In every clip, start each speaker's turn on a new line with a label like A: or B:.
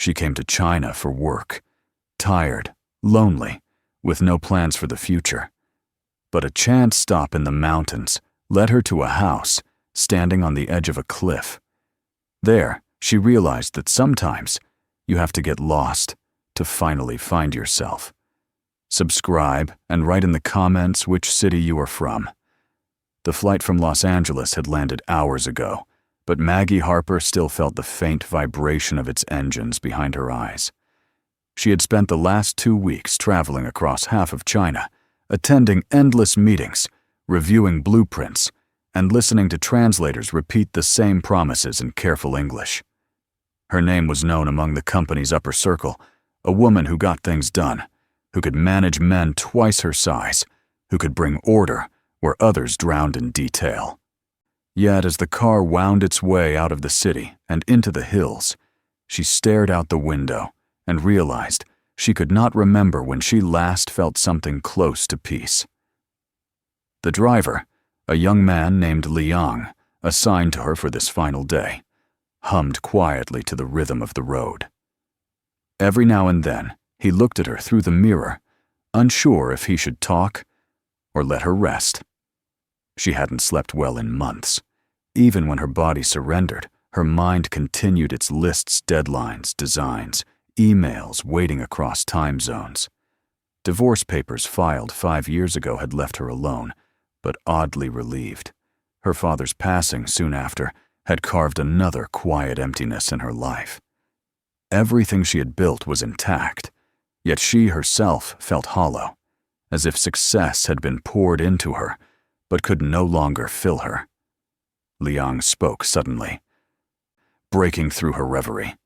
A: She came to China for work, tired, lonely, with no plans for the future. But a chance stop in the mountains led her to a house standing on the edge of a cliff. There, she realized that sometimes you have to get lost to finally find yourself. Subscribe and write in the comments which city you are from. The flight from Los Angeles had landed hours ago, but Maggie Harper still felt the faint vibration of its engines behind her eyes. She had spent the last 2 weeks traveling across half of China, attending endless meetings, reviewing blueprints, and listening to translators repeat the same promises in careful English. Her name was known among the company's upper circle, a woman who got things done, who could manage men twice her size, who could bring order where others drowned in detail. Yet as the car wound its way out of the city and into the hills, she stared out the window and realized she could not remember when she last felt something close to peace. The driver, a young man named Liang, assigned to her for this final day, hummed quietly to the rhythm of the road. Every now and then, he looked at her through the mirror, unsure if he should talk or let her rest. She hadn't slept well in months. Even when her body surrendered, her mind continued its lists, deadlines, designs, emails waiting across time zones. Divorce papers filed 5 years ago had left her alone, but oddly relieved. Her father's passing soon after had carved another quiet emptiness in her life. Everything she had built was intact, yet she herself felt hollow, as if success had been poured into her, but could no longer fill her. Liang spoke suddenly, breaking through her reverie.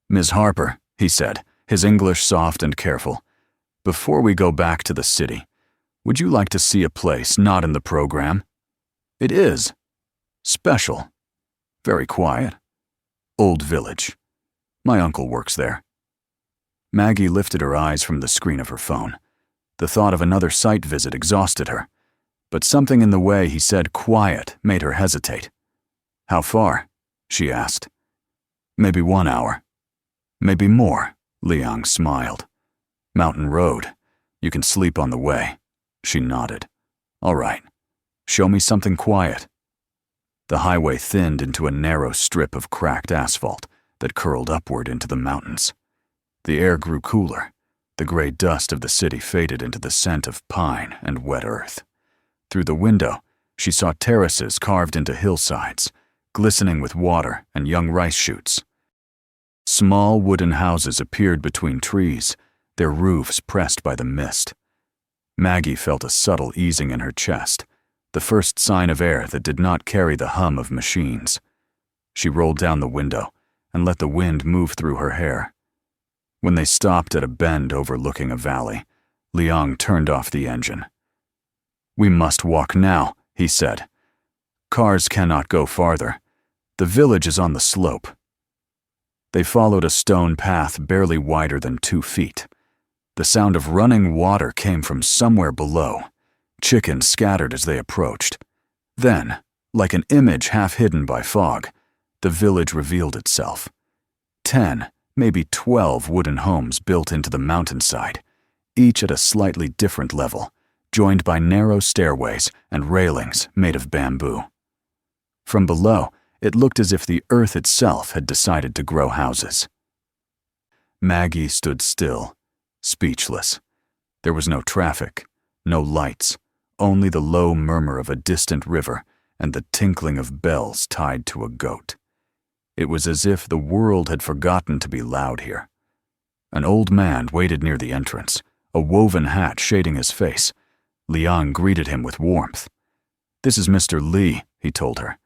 A: "Ms. Harper," he said, his English soft and careful, "before we go back to the city, would you like to see a place not in the program? It is. Special. Very quiet. Old village. My uncle works there." Maggie lifted her eyes from the screen of her phone. The thought of another site visit exhausted her, but something in the way he said quiet made her hesitate. "How far?" she asked. "Maybe 1 hour. Maybe more," Liang smiled. "Mountain road. You can sleep on the way." She nodded. "All right. Show me something quiet." The highway thinned into a narrow strip of cracked asphalt that curled upward into the mountains. The air grew cooler. The gray dust of the city faded into the scent of pine and wet earth. Through the window, she saw terraces carved into hillsides, glistening with water and young rice shoots. Small wooden houses appeared between trees, their roofs pressed by the mist. Maggie felt a subtle easing in her chest, the first sign of air that did not carry the hum of machines. She rolled down the window and let the wind move through her hair. When they stopped at a bend overlooking a valley, Liang turned off the engine. "We must walk now," he said. "Cars cannot go farther. The village is on the slope." They followed a stone path barely wider than 2 feet. The sound of running water came from somewhere below. Chickens scattered as they approached. Then, like an image half hidden by fog, the village revealed itself. 10, maybe 12 wooden homes built into the mountainside, each at a slightly different level, joined by narrow stairways and railings made of bamboo. From below, it looked as if the earth itself had decided to grow houses. Maggie stood still, speechless. There was no traffic, no lights, only the low murmur of a distant river and the tinkling of bells tied to a goat. It was as if the world had forgotten to be loud here. An old man waited near the entrance, a woven hat shading his face. Liang greeted him with warmth. "This is Mr. Li," he told her.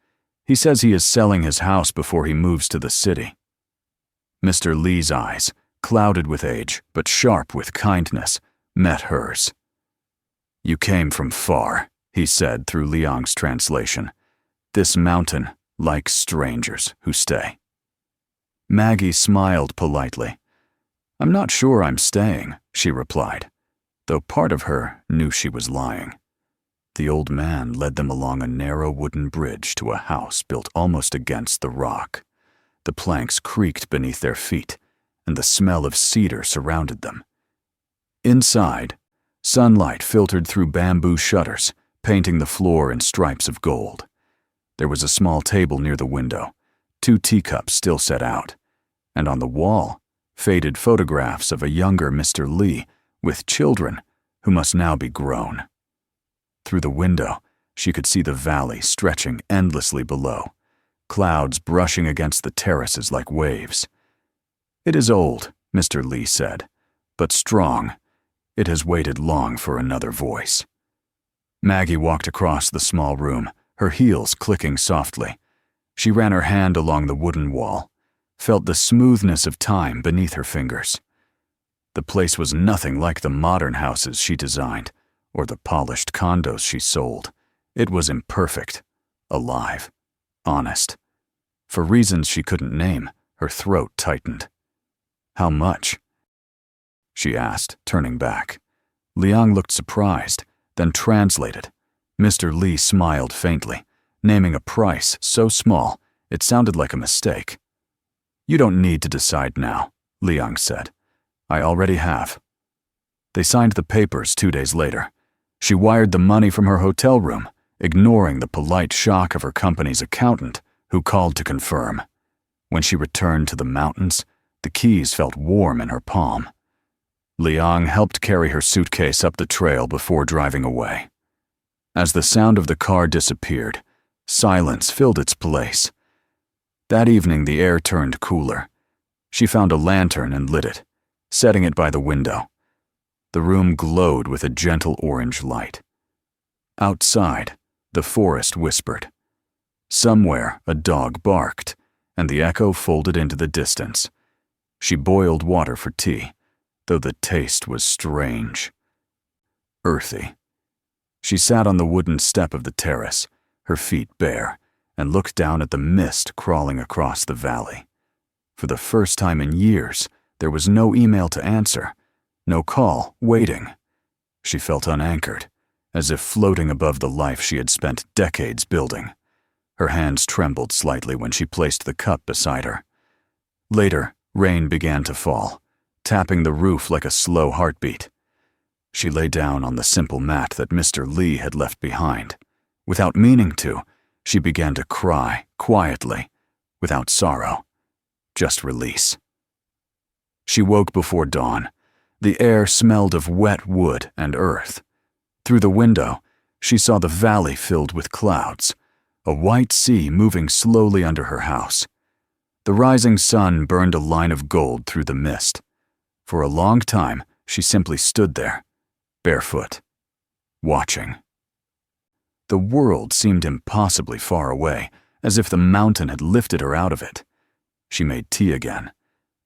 A: "He says he is selling his house before he moves to the city." Mr. Li's eyes, clouded with age but sharp with kindness, met hers. "You came from far," he said through Liang's translation. "This mountain likes strangers who stay." Maggie smiled politely. "I'm not sure I'm staying," she replied, though part of her knew she was lying. The old man led them along a narrow wooden bridge to a house built almost against the rock. The planks creaked beneath their feet, and the smell of cedar surrounded them. Inside, sunlight filtered through bamboo shutters, painting the floor in stripes of gold. There was a small table near the window, 2 teacups still set out, and on the wall, faded photographs of a younger Mr. Lee with children who must now be grown. Through the window, she could see the valley stretching endlessly below, clouds brushing against the terraces like waves. "It is old," Mr. Lee said, "but strong. It has waited long for another voice." Maggie walked across the small room, her heels clicking softly. She ran her hand along the wooden wall, felt the smoothness of time beneath her fingers. The place was nothing like the modern houses she designed, or the polished condos she sold. It was imperfect, alive, honest. For reasons she couldn't name, her throat tightened. "How much?" she asked, turning back. Liang looked surprised, then translated. Mr. Lee smiled faintly, naming a price so small it sounded like a mistake. "You don't need to decide now," Liang said. "I already have." They signed the papers 2 days later. She wired the money from her hotel room, ignoring the polite shock of her company's accountant, who called to confirm. When she returned to the mountains, the keys felt warm in her palm. Liang helped carry her suitcase up the trail before driving away. As the sound of the car disappeared, silence filled its place. That evening the air turned cooler. She found a lantern and lit it, setting it by the window. The room glowed with a gentle orange light. Outside, the forest whispered. Somewhere a dog barked, and the echo folded into the distance. She boiled water for tea, though the taste was strange. Earthy. She sat on the wooden step of the terrace, her feet bare, and looked down at the mist crawling across the valley. For the first time in years, there was no email to answer, no call waiting. She felt unanchored, as if floating above the life she had spent decades building. Her hands trembled slightly when she placed the cup beside her. Later, rain began to fall, tapping the roof like a slow heartbeat. She lay down on the simple mat that Mr. Lee had left behind. Without meaning to, she began to cry, quietly, without sorrow, just release. She woke before dawn. The air smelled of wet wood and earth. Through the window, she saw the valley filled with clouds, a white sea moving slowly under her house. The rising sun burned a line of gold through the mist. For a long time, she simply stood there, barefoot, watching. The world seemed impossibly far away, as if the mountain had lifted her out of it. She made tea again,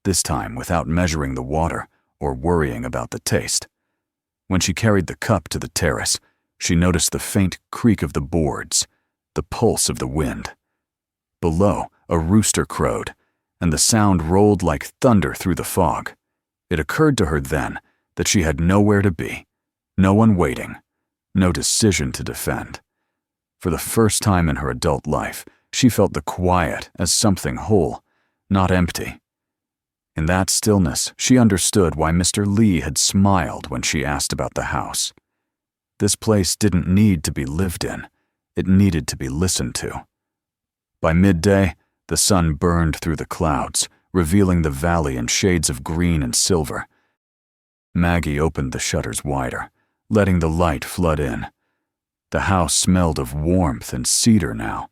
A: this time without measuring the water or worrying about the taste. When she carried the cup to the terrace, she noticed the faint creak of the boards, the pulse of the wind. Below, a rooster crowed, and the sound rolled like thunder through the fog. It occurred to her then that she had nowhere to be, no one waiting, no decision to defend. For the first time in her adult life, she felt the quiet as something whole, not empty. In that stillness, she understood why Mr. Lee had smiled when she asked about the house. This place didn't need to be lived in. It needed to be listened to. By midday, the sun burned through the clouds, revealing the valley in shades of green and silver. Maggie opened the shutters wider, letting the light flood in. The house smelled of warmth and cedar now,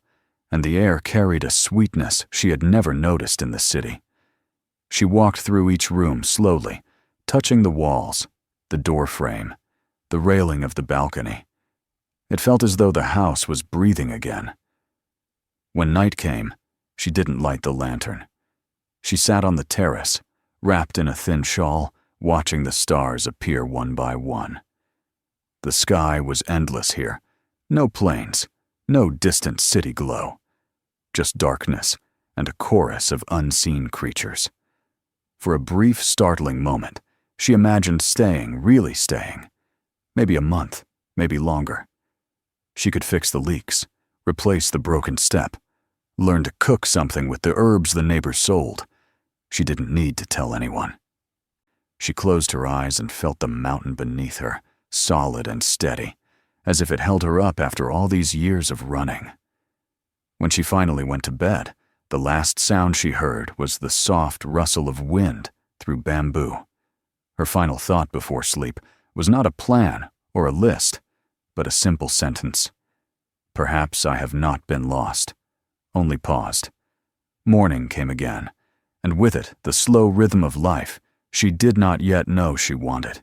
A: and the air carried a sweetness she had never noticed in the city. She walked through each room slowly, touching the walls, the door frame, the railing of the balcony. It felt as though the house was breathing again. When night came, she didn't light the lantern. She sat on the terrace, wrapped in a thin shawl, watching the stars appear one by one. The sky was endless here. No planes, no distant city glow. Just darkness and a chorus of unseen creatures. For a brief, startling moment, she imagined staying, really staying. Maybe a month, maybe longer. She could fix the leaks, replace the broken step, learn to cook something with the herbs the neighbors sold. She didn't need to tell anyone. She closed her eyes and felt the mountain beneath her, solid and steady, as if it held her up after all these years of running. When she finally went to bed, the last sound she heard was the soft rustle of wind through bamboo. Her final thought before sleep was not a plan or a list, but a simple sentence. Perhaps I have not been lost, only paused. Morning came again, and with it the slow rhythm of life she did not yet know she wanted.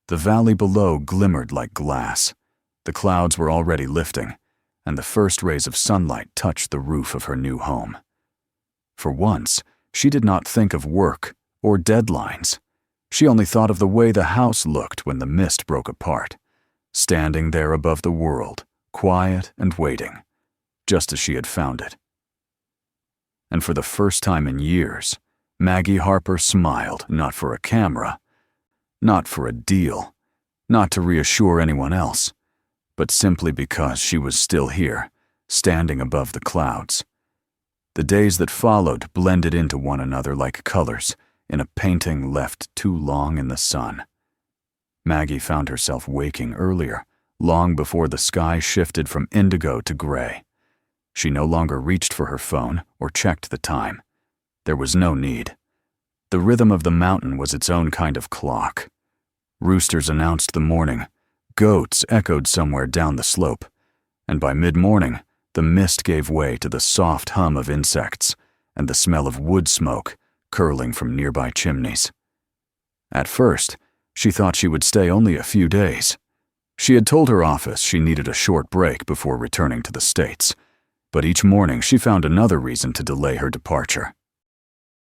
A: The valley below glimmered like glass. The clouds were already lifting, and the first rays of sunlight touched the roof of her new home. For once, she did not think of work or deadlines. She only thought of the way the house looked when the mist broke apart, standing there above the world, quiet and waiting, just as she had found it. And for the first time in years, Maggie Harper smiled, not for a camera, not for a deal, not to reassure anyone else, but simply because she was still here, standing above the clouds. The days that followed blended into one another like colors in a painting left too long in the sun. Maggie found herself waking earlier, long before the sky shifted from indigo to gray. She no longer reached for her phone or checked the time. There was no need. The rhythm of the mountain was its own kind of clock. Roosters announced the morning, goats echoed somewhere down the slope, and by mid-morning, the mist gave way to the soft hum of insects and the smell of wood smoke curling from nearby chimneys. At first, she thought she would stay only a few days. She had told her office she needed a short break before returning to the States, but each morning she found another reason to delay her departure.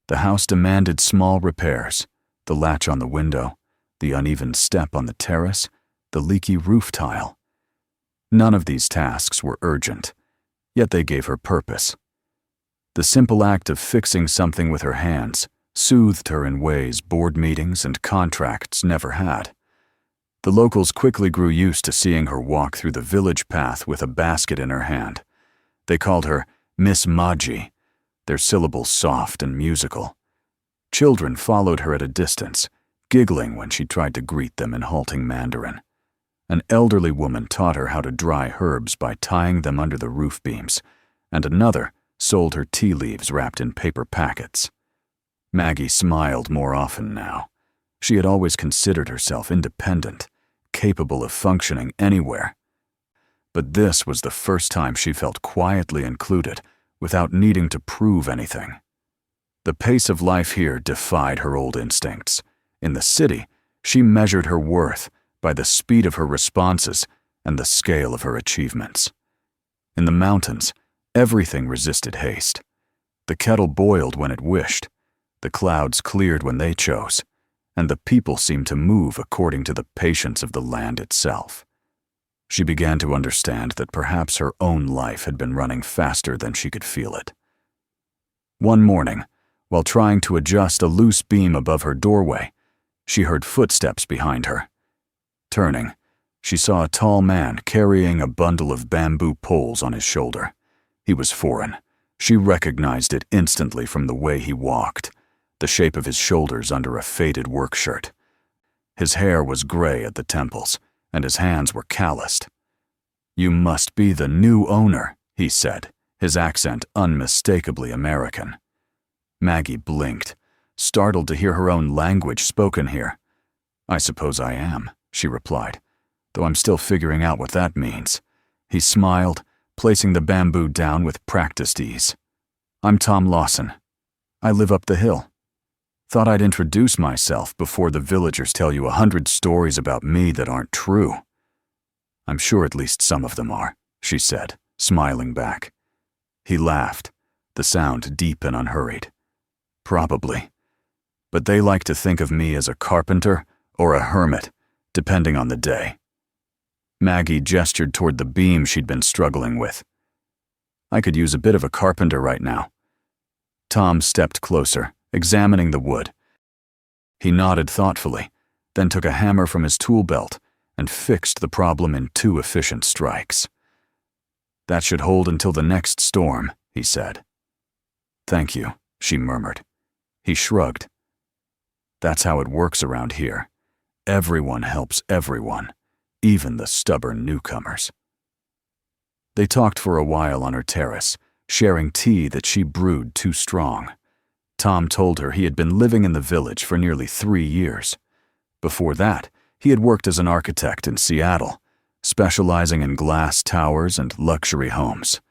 A: The house demanded small repairs, the latch on the window, the uneven step on the terrace, the leaky roof tile. None of these tasks were urgent, yet they gave her purpose. The simple act of fixing something with her hands soothed her in ways board meetings and contracts never had. The locals quickly grew used to seeing her walk through the village path with a basket in her hand. They called her Miss Maji, their syllables soft and musical. Children followed her at a distance, giggling when she tried to greet them in halting Mandarin. An elderly woman taught her how to dry herbs by tying them under the roof beams, and another sold her tea leaves wrapped in paper packets. Maggie smiled more often now. She had always considered herself independent, capable of functioning anywhere. But this was the first time she felt quietly included, without needing to prove anything. The pace of life here defied her old instincts. In the city, she measured her worth by the speed of her responses and the scale of her achievements. In the mountains, everything resisted haste. The kettle boiled when it wished, the clouds cleared when they chose, and the people seemed to move according to the patience of the land itself. She began to understand that perhaps her own life had been running faster than she could feel it. One morning, while trying to adjust a loose beam above her doorway, she heard footsteps behind her. Turning, she saw a tall man carrying a bundle of bamboo poles on his shoulder. He was foreign. She recognized it instantly from the way he walked, the shape of his shoulders under a faded work shirt. His hair was gray at the temples, and his hands were calloused. "You must be the new owner," he said, his accent unmistakably American. Maggie blinked, startled to hear her own language spoken here. "I suppose I am," she replied, "though I'm still figuring out what that means." He smiled, placing the bamboo down with practiced ease. "I'm Tom Lawson. I live up the hill. Thought I'd introduce myself before the villagers tell you 100 stories about me that aren't true." "I'm sure at least some of them are," she said, smiling back. He laughed, the sound deep and unhurried. "Probably. But they like to think of me as a carpenter or a hermit, depending on the day." Maggie gestured toward the beam she'd been struggling with. "I could use a bit of a carpenter right now." Tom stepped closer, examining the wood. He nodded thoughtfully, then took a hammer from his tool belt and fixed the problem in 2 efficient strikes. "That should hold until the next storm," he said. "Thank you," she murmured. He shrugged. That's how it works around here. Everyone helps everyone, even the stubborn newcomers. They talked for a while on her terrace, sharing tea that she brewed too strong. Tom told her he had been living in the village for nearly 3 years. Before that, he had worked as an architect in Seattle, specializing in glass towers and luxury homes.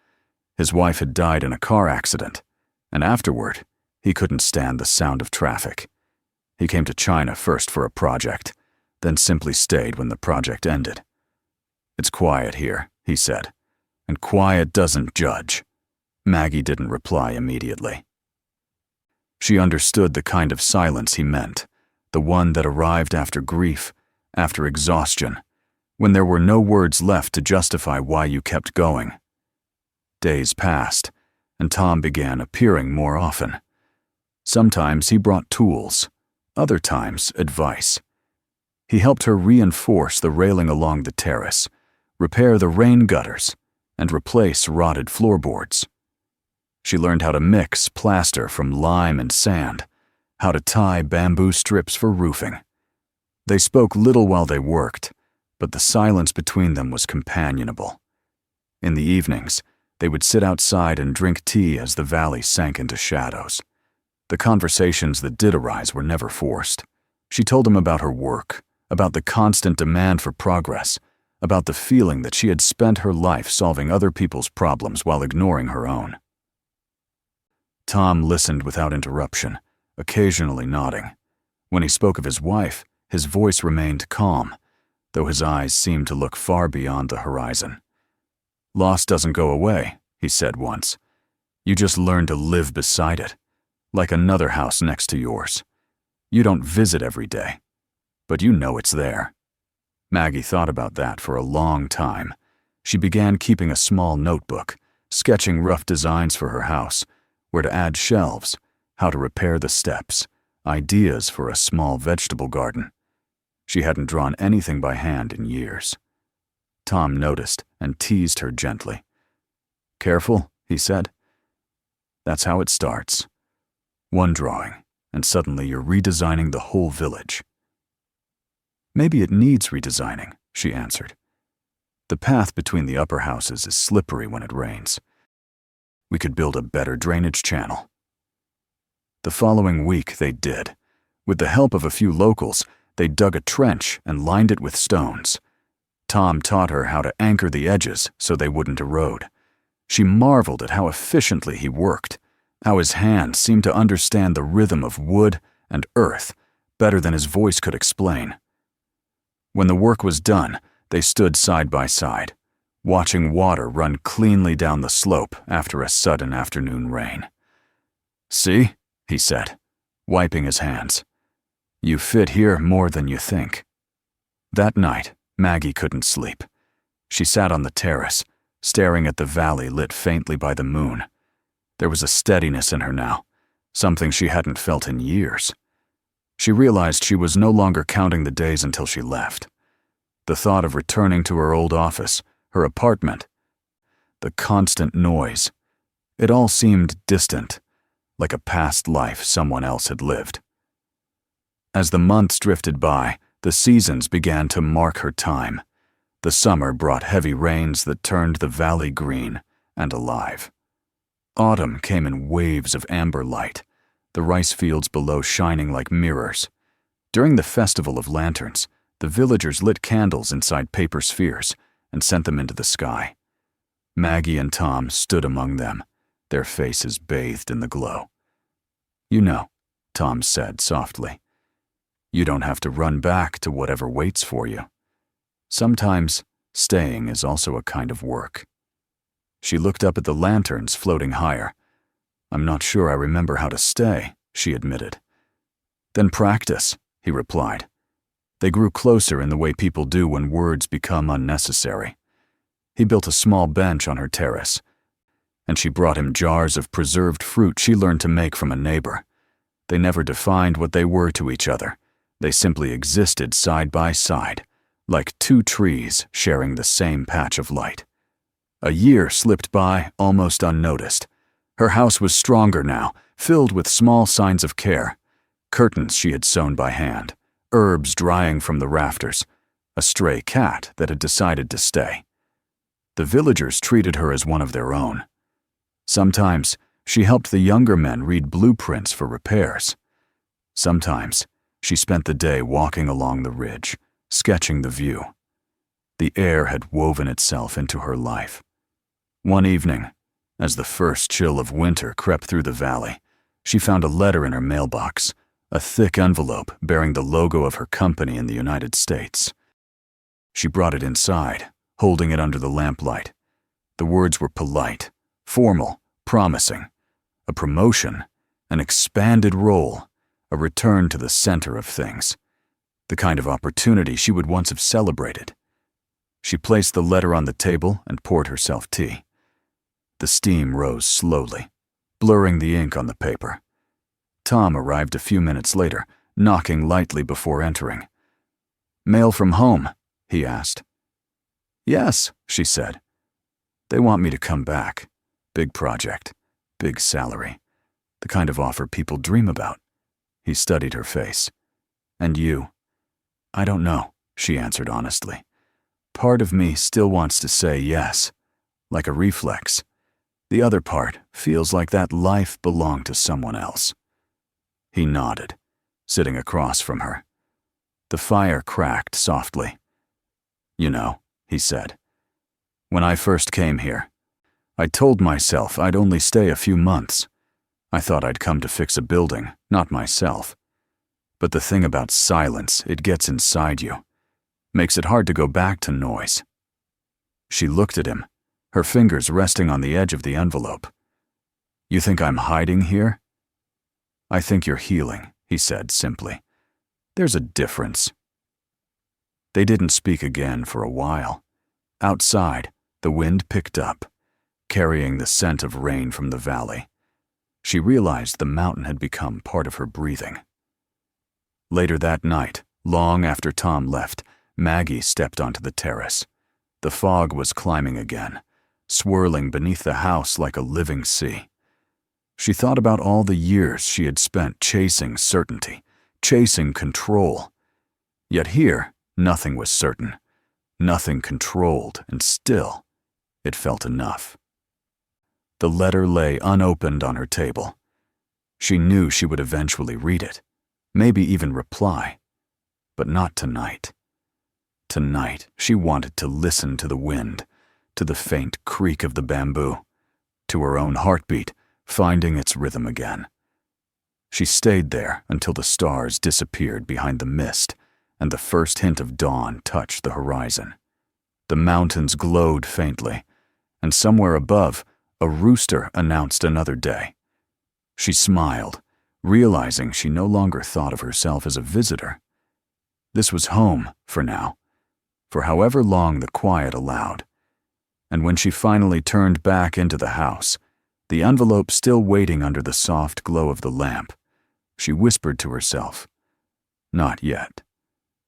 A: His wife had died in a car accident, and afterward, he couldn't stand the sound of traffic. He came to China first for a project, then simply stayed when the project ended. It's quiet here, he said, and quiet doesn't judge. Maggie didn't reply immediately. She understood the kind of silence he meant, the one that arrived after grief, after exhaustion, when there were no words left to justify why you kept going. Days passed, and Tom began appearing more often. Sometimes he brought tools, other times advice. He helped her reinforce the railing along the terrace, repair the rain gutters, and replace rotted floorboards. She learned how to mix plaster from lime and sand, how to tie bamboo strips for roofing. They spoke little while they worked, but the silence between them was companionable. In the evenings, they would sit outside and drink tea as the valley sank into shadows. The conversations that did arise were never forced. She told him about her work, about the constant demand for progress, about the feeling that she had spent her life solving other people's problems while ignoring her own. Tom listened without interruption, occasionally nodding. When he spoke of his wife, his voice remained calm, though his eyes seemed to look far beyond the horizon. Loss doesn't go away, he said once. You just learn to live beside it, like another house next to yours. You don't visit every day, but you know it's there. Maggie thought about that for a long time. She began keeping a small notebook, sketching rough designs for her house, where to add shelves, how to repair the steps, ideas for a small vegetable garden. She hadn't drawn anything by hand in years. Tom noticed and teased her gently. Careful, he said. That's how it starts. One drawing, and suddenly you're redesigning the whole village. Maybe it needs redesigning, she answered. The path between the upper houses is slippery when it rains. We could build a better drainage channel. The following week they did. With the help of a few locals, they dug a trench and lined it with stones. Tom taught her how to anchor the edges so they wouldn't erode. She marveled at how efficiently he worked, how his hands seemed to understand the rhythm of wood and earth better than his voice could explain. When the work was done, they stood side by side, watching water run cleanly down the slope after a sudden afternoon rain. See, he said, wiping his hands. You fit here more than you think. That night, Maggie couldn't sleep. She sat on the terrace, staring at the valley lit faintly by the moon. There was a steadiness in her now, something she hadn't felt in years. She realized she was no longer counting the days until she left. The thought of returning to her old office, her apartment, the constant noise, it all seemed distant, like a past life someone else had lived. As the months drifted by, the seasons began to mark her time. The summer brought heavy rains that turned the valley green and alive. Autumn came in waves of amber light, the rice fields below shining like mirrors. During the Festival of Lanterns, the villagers lit candles inside paper spheres and sent them into the sky. Maggie and Tom stood among them, their faces bathed in the glow. You know, Tom said softly, you don't have to run back to whatever waits for you. Sometimes, staying is also a kind of work. She looked up at the lanterns floating higher. I'm not sure I remember how to stay, she admitted. Then practice, he replied. They grew closer in the way people do when words become unnecessary. He built a small bench on her terrace, and she brought him jars of preserved fruit she learned to make from a neighbor. They never defined what they were to each other. They simply existed side by side, like two trees sharing the same patch of light. A year slipped by almost unnoticed. Her house was stronger now, filled with small signs of care, curtains she had sewn by hand, herbs drying from the rafters, a stray cat that had decided to stay. The villagers treated her as one of their own. Sometimes she helped the younger men read blueprints for repairs. Sometimes she spent the day walking along the ridge, sketching the view. The air had woven itself into her life. One evening, as the first chill of winter crept through the valley, she found a letter in her mailbox, a thick envelope bearing the logo of her company in the United States. She brought it inside, holding it under the lamplight. The words were polite, formal, promising. A promotion, an expanded role, a return to the center of things. The kind of opportunity she would once have celebrated. She placed the letter on the table and poured herself tea. The steam rose slowly, blurring the ink on the paper. Tom arrived a few minutes later, knocking lightly before entering. "Mail from home?" he asked. "Yes," she said. "They want me to come back. Big project, big salary, the kind of offer people dream about." He studied her face. "And you?" "I don't know," she answered honestly. "Part of me still wants to say yes, like a reflex. The other part feels like that life belonged to someone else." He nodded, sitting across from her. The fire cracked softly. "You know," he said, "when I first came here, I told myself I'd only stay a few months. I thought I'd come to fix a building, not myself. But the thing about silence, it gets inside you. Makes it hard to go back to noise." She looked at him, her fingers resting on the edge of the envelope. "You think I'm hiding here?" "I think you're healing," he said simply. "There's a difference." They didn't speak again for a while. Outside, the wind picked up, carrying the scent of rain from the valley. She realized the mountain had become part of her breathing. Later that night, long after Tom left, Maggie stepped onto the terrace. The fog was climbing again, swirling beneath the house like a living sea. She thought about all the years she had spent chasing certainty, chasing control. Yet here, nothing was certain, nothing controlled, and still, it felt enough. The letter lay unopened on her table. She knew she would eventually read it, maybe even reply, but not tonight. Tonight, she wanted to listen to the wind, to the faint creak of the bamboo, to her own heartbeat, finding its rhythm again. She stayed there until the stars disappeared behind the mist and the first hint of dawn touched the horizon. The mountains glowed faintly, and somewhere above, a rooster announced another day. She smiled, realizing she no longer thought of herself as a visitor. This was home, for now, for however long the quiet allowed. And when she finally turned back into the house, the envelope still waiting under the soft glow of the lamp, she whispered to herself, "Not yet."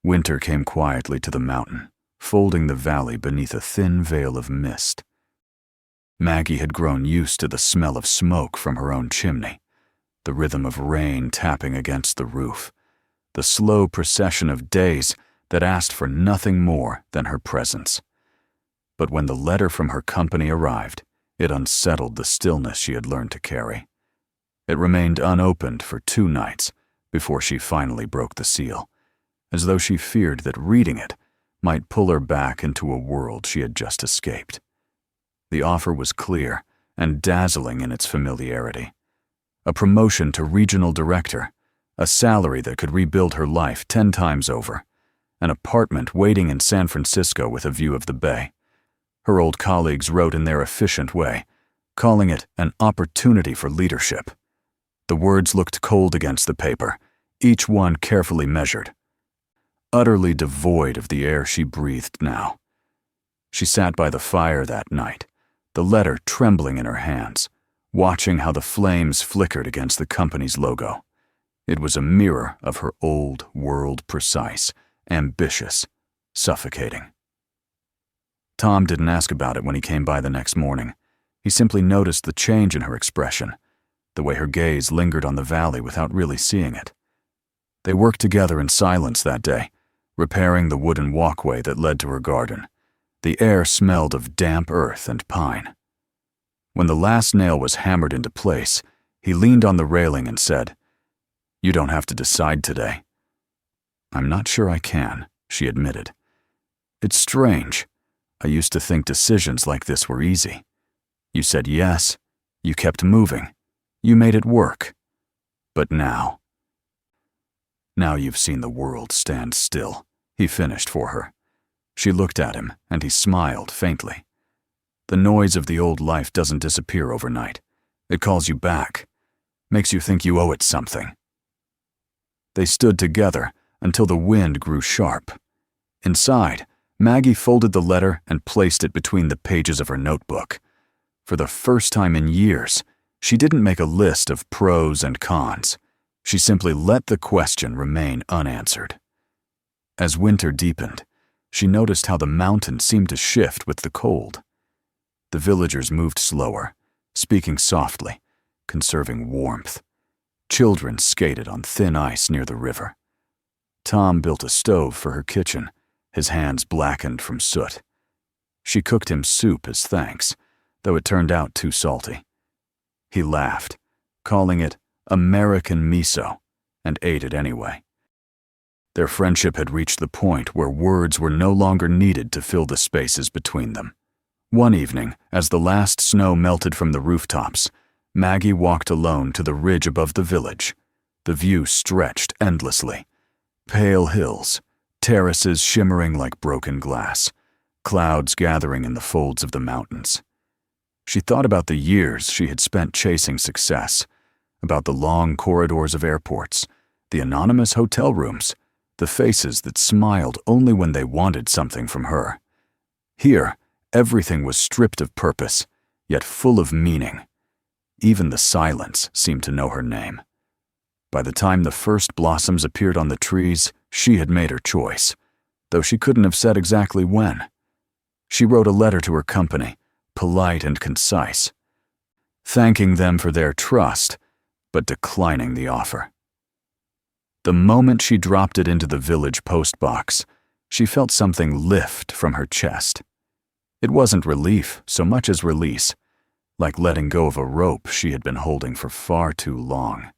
A: Winter came quietly to the mountain, folding the valley beneath a thin veil of mist. Maggie had grown used to the smell of smoke from her own chimney, the rhythm of rain tapping against the roof, the slow procession of days that asked for nothing more than her presence. But when the letter from her company arrived, it unsettled the stillness she had learned to carry. It remained unopened for 2 nights before she finally broke the seal, as though she feared that reading it might pull her back into a world she had just escaped. The offer was clear and dazzling in its familiarity. A promotion to regional director, a salary that could rebuild her life 10 times over, an apartment waiting in San Francisco with a view of the bay. Her old colleagues wrote in their efficient way, calling it an opportunity for leadership. The words looked cold against the paper, each one carefully measured, utterly devoid of the air she breathed now. She sat by the fire that night, the letter trembling in her hands, watching how the flames flickered against the company's logo. It was a mirror of her old world, precise, ambitious, suffocating. Tom didn't ask about it when he came by the next morning. He simply noticed the change in her expression, the way her gaze lingered on the valley without really seeing it. They worked together in silence that day, repairing the wooden walkway that led to her garden. The air smelled of damp earth and pine. When the last nail was hammered into place, he leaned on the railing and said, "You don't have to decide today." "I'm not sure I can," she admitted. "It's strange. I used to think decisions like this were easy. You said yes, you kept moving, you made it work. But now you've seen the world stand still," he finished for her. She looked at him, and he smiled faintly. "The noise of the old life doesn't disappear overnight. It calls you back, makes you think you owe it something." They stood together until the wind grew sharp. Inside, Maggie folded the letter and placed it between the pages of her notebook. For the first time in years, she didn't make a list of pros and cons. She simply let the question remain unanswered. As winter deepened, she noticed how the mountain seemed to shift with the cold. The villagers moved slower, speaking softly, conserving warmth. Children skated on thin ice near the river. Tom built a stove for her kitchen, his hands blackened from soot. She cooked him soup as thanks, though it turned out too salty. He laughed, calling it American miso, and ate it anyway. Their friendship had reached the point where words were no longer needed to fill the spaces between them. One evening, as the last snow melted from the rooftops, Maggie walked alone to the ridge above the village. The view stretched endlessly. Pale hills, terraces shimmering like broken glass, clouds gathering in the folds of the mountains. She thought about the years she had spent chasing success, about the long corridors of airports, the anonymous hotel rooms, the faces that smiled only when they wanted something from her. Here, everything was stripped of purpose, yet full of meaning. Even the silence seemed to know her name. By the time the first blossoms appeared on the trees, she had made her choice, though she couldn't have said exactly when. She wrote a letter to her company, polite and concise, thanking them for their trust, but declining the offer. The moment she dropped it into the village postbox, she felt something lift from her chest. It wasn't relief so much as release, like letting go of a rope she had been holding for far too long.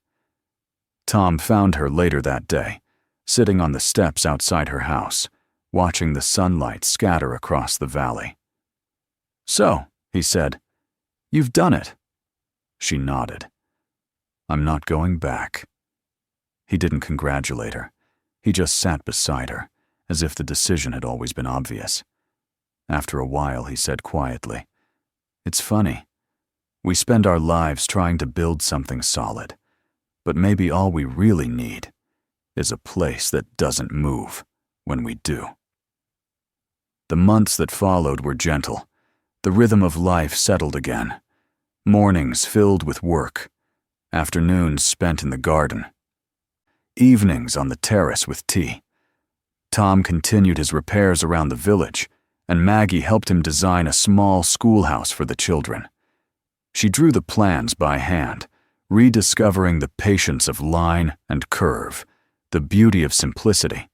A: Tom found her later that day, sitting on the steps outside her house, watching the sunlight scatter across the valley. "So," he said, "you've done it." She nodded. "I'm not going back." He didn't congratulate her. He just sat beside her, as if the decision had always been obvious. After a while, he said quietly, "It's funny. We spend our lives trying to build something solid, but maybe all we really need is a place that doesn't move when we do." The months that followed were gentle. The rhythm of life settled again. Mornings filled with work, afternoons spent in the garden, evenings on the terrace with tea. Tom continued his repairs around the village, and Maggie helped him design a small schoolhouse for the children. She drew the plans by hand, rediscovering the patience of line and curve, the beauty of simplicity.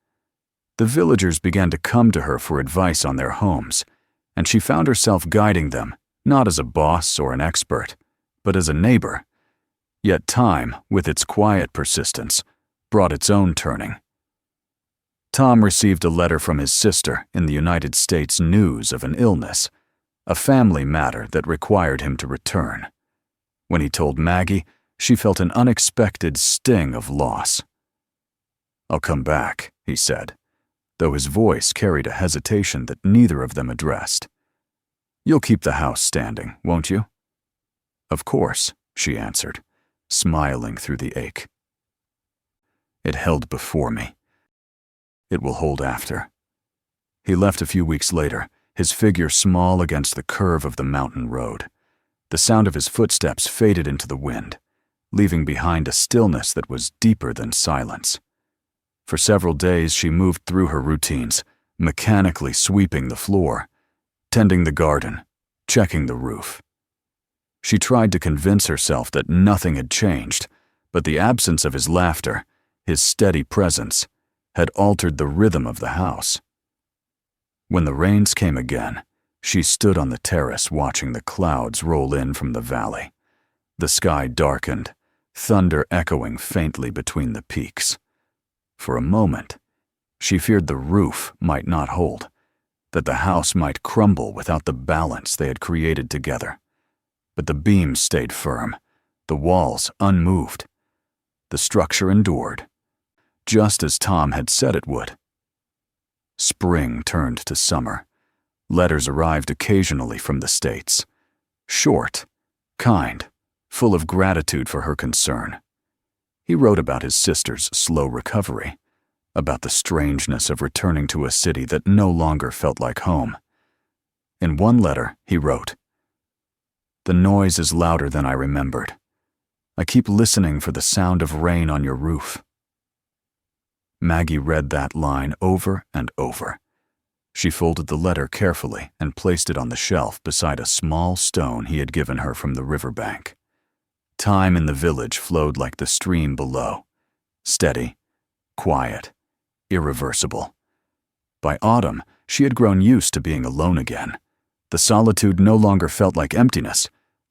A: The villagers began to come to her for advice on their homes, and she found herself guiding them, not as a boss or an expert, but as a neighbor. Yet time, with its quiet persistence, brought its own turning. Tom received a letter from his sister in the United States news of an illness, a family matter that required him to return. When he told Maggie, she felt an unexpected sting of loss. "I'll come back," he said, though his voice carried a hesitation that neither of them addressed. "You'll keep the house standing, won't you?" "Of course," she answered, smiling through the ache. "It held before me. It will hold after." He left a few weeks later, his figure small against the curve of the mountain road. The sound of his footsteps faded into the wind, leaving behind a stillness that was deeper than silence. For several days she moved through her routines, mechanically sweeping the floor, tending the garden, checking the roof. She tried to convince herself that nothing had changed, but the absence of his laughter, his steady presence, had altered the rhythm of the house. When the rains came again, she stood on the terrace watching the clouds roll in from the valley. The sky darkened, thunder echoing faintly between the peaks. For a moment, she feared the roof might not hold, that the house might crumble without the balance they had created together. But the beams stayed firm, the walls unmoved. The structure endured, just as Tom had said it would. Spring turned to summer. Letters arrived occasionally from the States. Short, kind, full of gratitude for her concern. He wrote about his sister's slow recovery, about the strangeness of returning to a city that no longer felt like home. In one letter, he wrote, "The noise is louder than I remembered. I keep listening for the sound of rain on your roof." Maggie read that line over and over. She folded the letter carefully and placed it on the shelf beside a small stone he had given her from the riverbank. Time in the village flowed like the stream below, steady, quiet, irreversible. By autumn, she had grown used to being alone again. The solitude no longer felt like emptiness,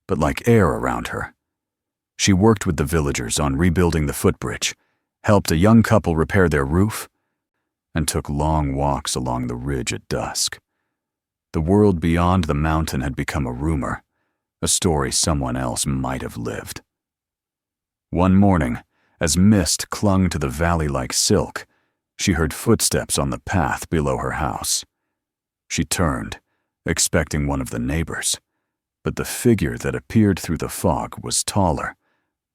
A: but like air around her. She worked with the villagers on rebuilding the footbridge, helped a young couple repair their roof, and took long walks along the ridge at dusk. The world beyond the mountain had become a rumor, a story someone else might have lived. One morning, as mist clung to the valley like silk, she heard footsteps on the path below her house. She turned, expecting one of the neighbors, but the figure that appeared through the fog was taller,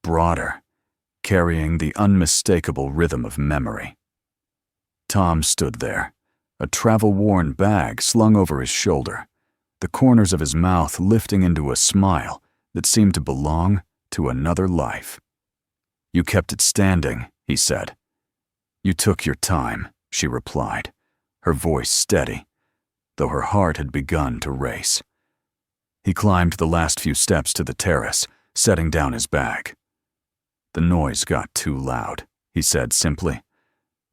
A: broader, carrying the unmistakable rhythm of memory. Tom stood there, a travel-worn bag slung over his shoulder, the corners of his mouth lifting into a smile that seemed to belong to another life. "You kept it standing," he said. "You took your time," she replied, her voice steady, though her heart had begun to race. He climbed the last few steps to the terrace, setting down his bag. "The noise got too loud," he said simply.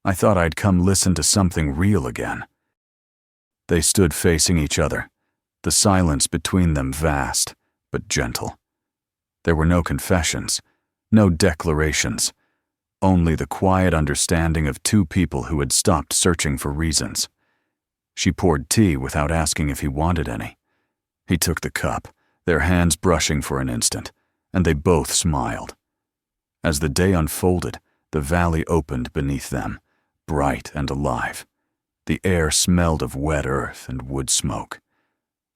A: "I thought I'd come listen to something real again." They stood facing each other, the silence between them vast, but gentle. There were no confessions, no declarations, only the quiet understanding of two people who had stopped searching for reasons. She poured tea without asking if he wanted any. He took the cup, their hands brushing for an instant, and they both smiled. As the day unfolded, the valley opened beneath them, bright and alive. The air smelled of wet earth and wood smoke.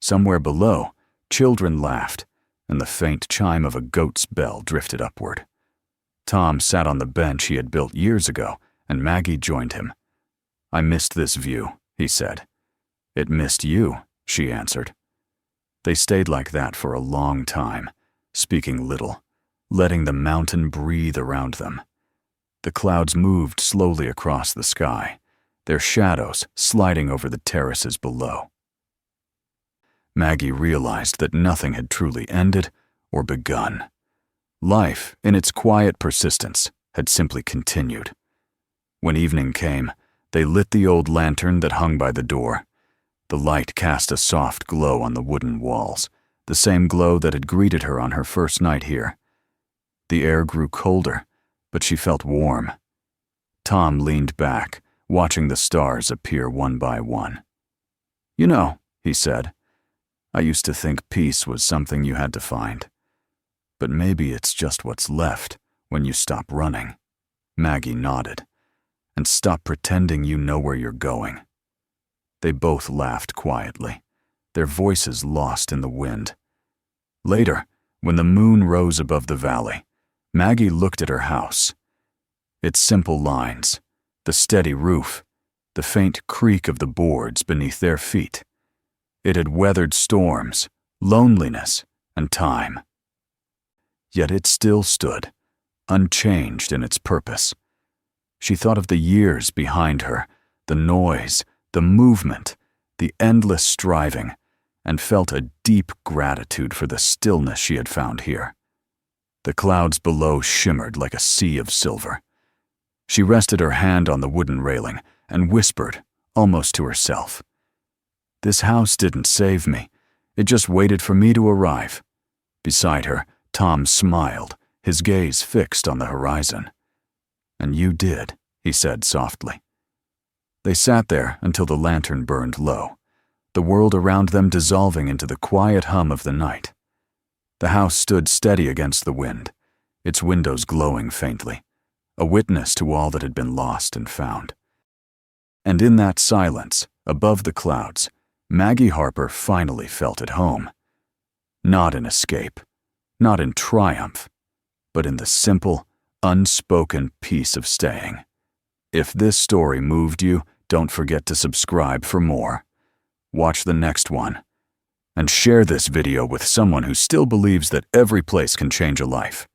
A: Somewhere below, children laughed, and the faint chime of a goat's bell drifted upward. Tom sat on the bench he had built years ago, and Maggie joined him. "I missed this view," he said. "It missed you," she answered. They stayed like that for a long time, speaking little, letting the mountain breathe around them. The clouds moved slowly across the sky, their shadows sliding over the terraces below. Maggie realized that nothing had truly ended or begun. Life, in its quiet persistence, had simply continued. When evening came, they lit the old lantern that hung by the door. The light cast a soft glow on the wooden walls, the same glow that had greeted her on her first night here. The air grew colder, but she felt warm. Tom leaned back, watching the stars appear one by one. "You know," he said, "I used to think peace was something you had to find. But maybe it's just what's left when you stop running." Maggie nodded. "And stop pretending you know where you're going." They both laughed quietly, their voices lost in the wind. Later, when the moon rose above the valley, Maggie looked at her house. Its simple lines, the steady roof, the faint creak of the boards beneath their feet. It had weathered storms, loneliness, and time. Yet it still stood, unchanged in its purpose. She thought of the years behind her, the noise, the movement, the endless striving, and felt a deep gratitude for the stillness she had found here. The clouds below shimmered like a sea of silver. She rested her hand on the wooden railing and whispered, almost to herself, "This house didn't save me. It just waited for me to arrive." Beside her, Tom smiled, his gaze fixed on the horizon. "And you did," he said softly. They sat there until the lantern burned low, the world around them dissolving into the quiet hum of the night. The house stood steady against the wind, its windows glowing faintly, a witness to all that had been lost and found. And in that silence, above the clouds, Maggie Harper finally felt at home. Not in escape, not in triumph, but in the simple, unspoken peace of staying. If this story moved you, don't forget to subscribe for more. Watch the next one. And share this video with someone who still believes that every place can change a life.